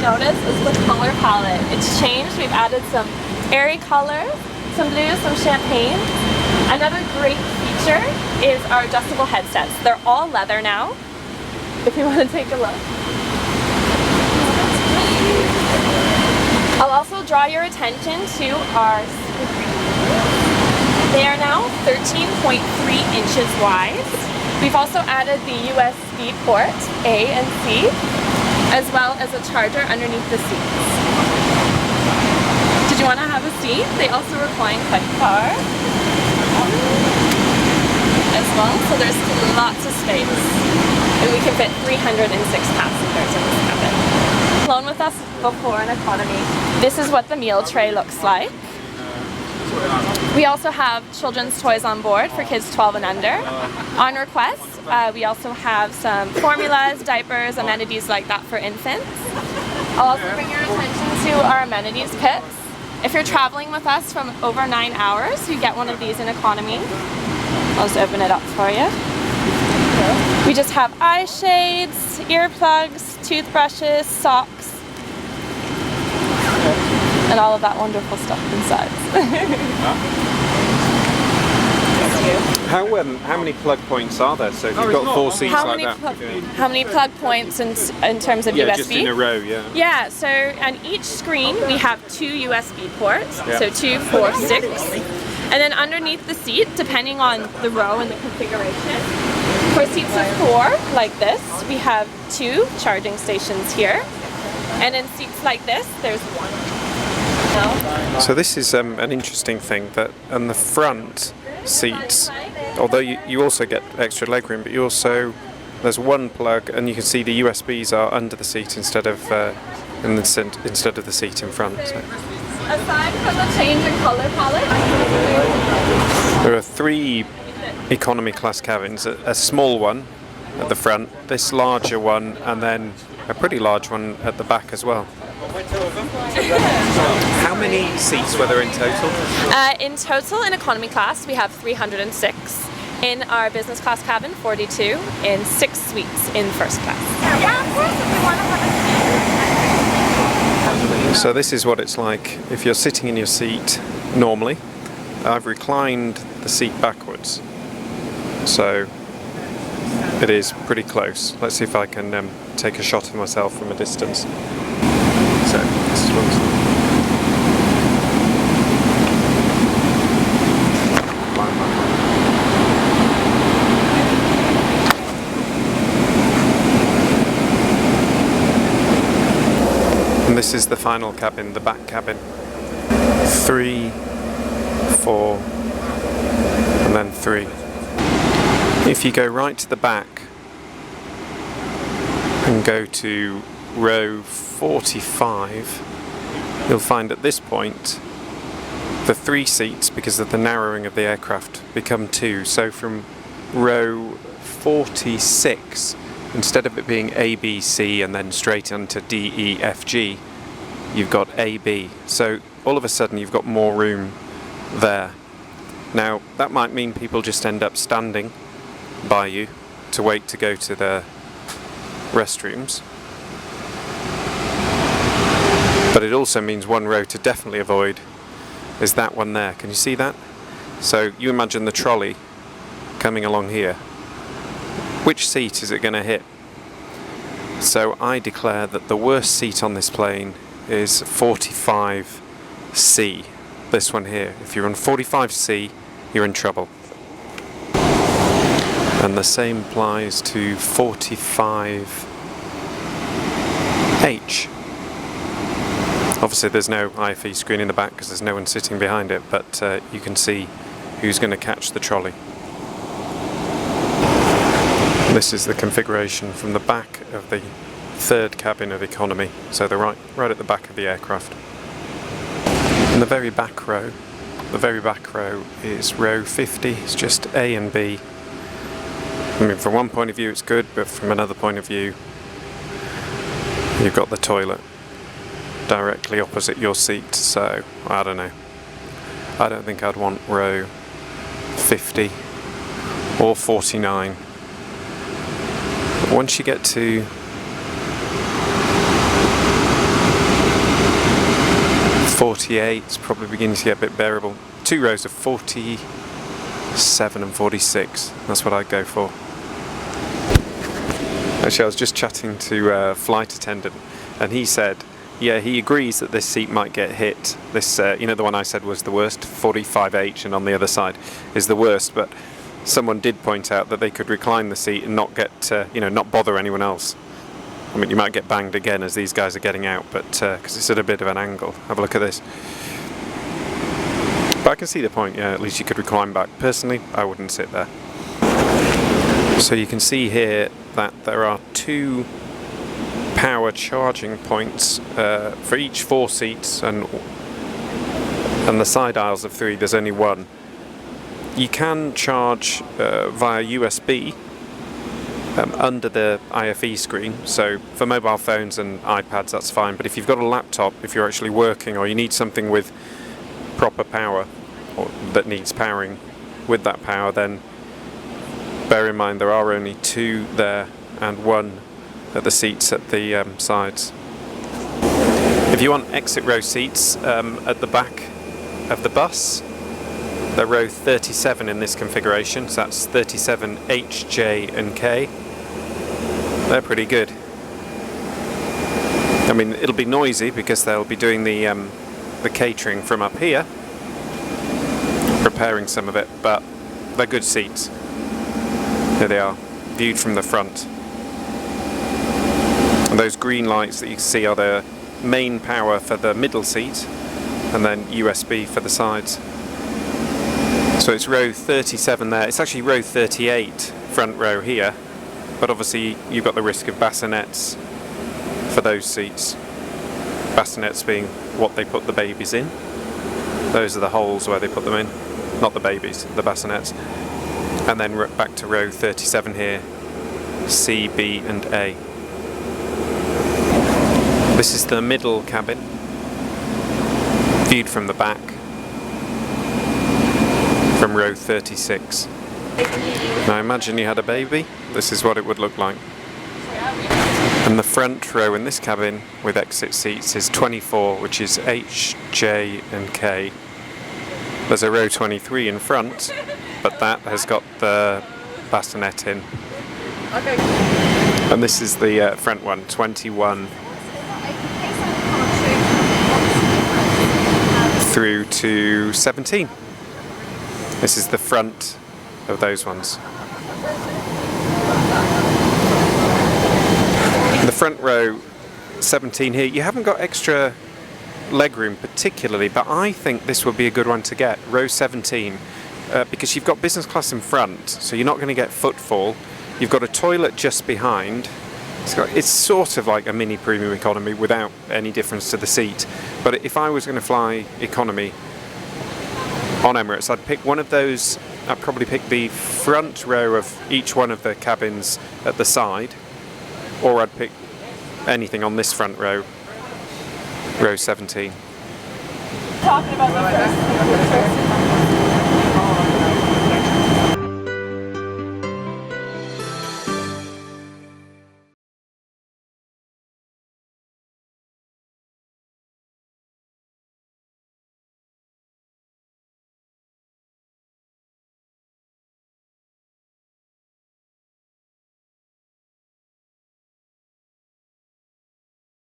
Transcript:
notice is the color palette. It's changed. We've added some airy colors, some blues, some champagne. Another great feature is our adjustable headsets. They're all leather now, if you want to take a look. I'll also draw your attention to our screens. They are now 13.3 inches wide. We've also added the USB port A and C, as well as a charger underneath the seats. Did you want to have a seat? They also recline quite far as well, so there's lots of space. And we can fit 306 passengers in this cabin. Flown with us before in economy. This is what the meal tray looks like. We also have children's toys on board for kids 12 and under. On request, we also have some formulas, diapers, amenities like that for infants. I'll also bring your attention to our amenities kits. If you're traveling with us from over 9 hours, you get one of these in economy. I'll just open it up for you. We just have eye shades, earplugs, toothbrushes, socks, and all of that wonderful stuff inside. How many plug points are there? So if you've got 4 seats like that. How many plug points in terms of USB? Just in a row, yeah. Yeah, so on each screen we have 2 USB ports, so 2, 4, 6. And then underneath the seat, depending on the row and the configuration, for seats of 4, like this, we have 2 charging stations here. And in seats like this, there's 1. So this is an interesting thing, that on the front seats, although you also get extra legroom, but you also, there's one plug and you can see the USBs are under the seat instead of instead of the seat in front. So. Aside from the change in color palette, there are 3 economy class cabins, a small one at the front, this larger one, and then a pretty large one at the back as well. How many seats were there in total? In total, in economy class, we have 306. In our business class cabin, 42. In 6 suites in first class. Yeah, of course, if you want to have a seat. So this is what it's like if you're sitting in your seat normally. I've reclined the seat backwards, so it is pretty close. Let's see if I can take a shot of myself from a distance. So this is what it's like. And this is the final cabin, the back cabin. 3, 4, and then 3. If you go right to the back and go to row 45, you'll find at this point the 3 seats, because of the narrowing of the aircraft, become 2. So from row 46, instead of it being A, B, C and then straight onto D, E, F, G, you've got A, B. So all of a sudden you've got more room there. Now that might mean people just end up standing by you to wait to go to the restrooms. But it also means one row to definitely avoid is that one there. Can you see that? So you imagine the trolley coming along here. Which seat is it going to hit? So I declare that the worst seat on this plane is 45C. This one here. If you're on 45C, you're in trouble. And the same applies to 45H. Obviously there's no IFE screen in the back because there's no one sitting behind it, but you can see who's going to catch the trolley. This is the configuration from the back of the 3rd cabin of economy, so they're right at the back of the aircraft. In the very back row is row 50. It's just A and B. I mean, from one point of view it's good, but from another point of view you've got the toilet directly opposite your seat, so I don't know. I don't think I'd want row 50 or 49. But once you get to 48, it's probably beginning to get a bit bearable. 2 rows of 47 and 46, that's what I'd go for. Actually, I was just chatting to a flight attendant, and he said, yeah, he agrees that this seat might get hit. This, you know, the one I said was the worst, 45H, and on the other side is the worst, but someone did point out that they could recline the seat and not get, you know, not bother anyone else. I mean, you might get banged again as these guys are getting out, but because it's at a bit of an angle. Have a look at this. But I can see the point, yeah, at least you could recline back. Personally, I wouldn't sit there. So you can see here that there are 2 power charging points for each 4 seats, and the side aisles of 3 there's only 1. You can charge via USB under the IFE screen, so for mobile phones and iPads that's fine, but if you've got a laptop, if you're actually working or you need something with proper power or that needs powering with that power, then bear in mind there are only 2 there and 1 at the seats at the sides. If you want exit row seats at the back of the bus, they're row 37 in this configuration, so that's 37 H, J and K. They're pretty good. I mean, it'll be noisy because they'll be doing the catering from up here, preparing some of it, but they're good seats. Here they are, viewed from the front. And those green lights that you can see are the main power for the middle seat, and then USB for the sides. So it's row 37 there. It's actually row 38 front row here, but obviously you've got the risk of bassinets for those seats. Bassinets being what they put the babies in. Those are the holes where they put them in, not the babies, the bassinets. And then back to row 37 here, C, B and A. This is the middle cabin, viewed from the back, from row 36. Now imagine you had a baby, this is what it would look like. And the front row in this cabin with exit seats is 24, which is H, J and K. There's a row 23 in front, but that has got the bassinet in. And this is the front one, 21 through to 17. This is the front of those ones. The front row 17 here, you haven't got extra legroom particularly, but I think this would be a good one to get, row 17, because you've got business class in front, so you're not going to get footfall. You've got a toilet just behind. It's sort of like a mini premium economy without any difference to the seat. But if I was going to fly economy on Emirates, I'd pick one of those. I'd probably pick the front row of each one of the cabins at the side, or I'd pick anything on this front row, row 17. Talking about the first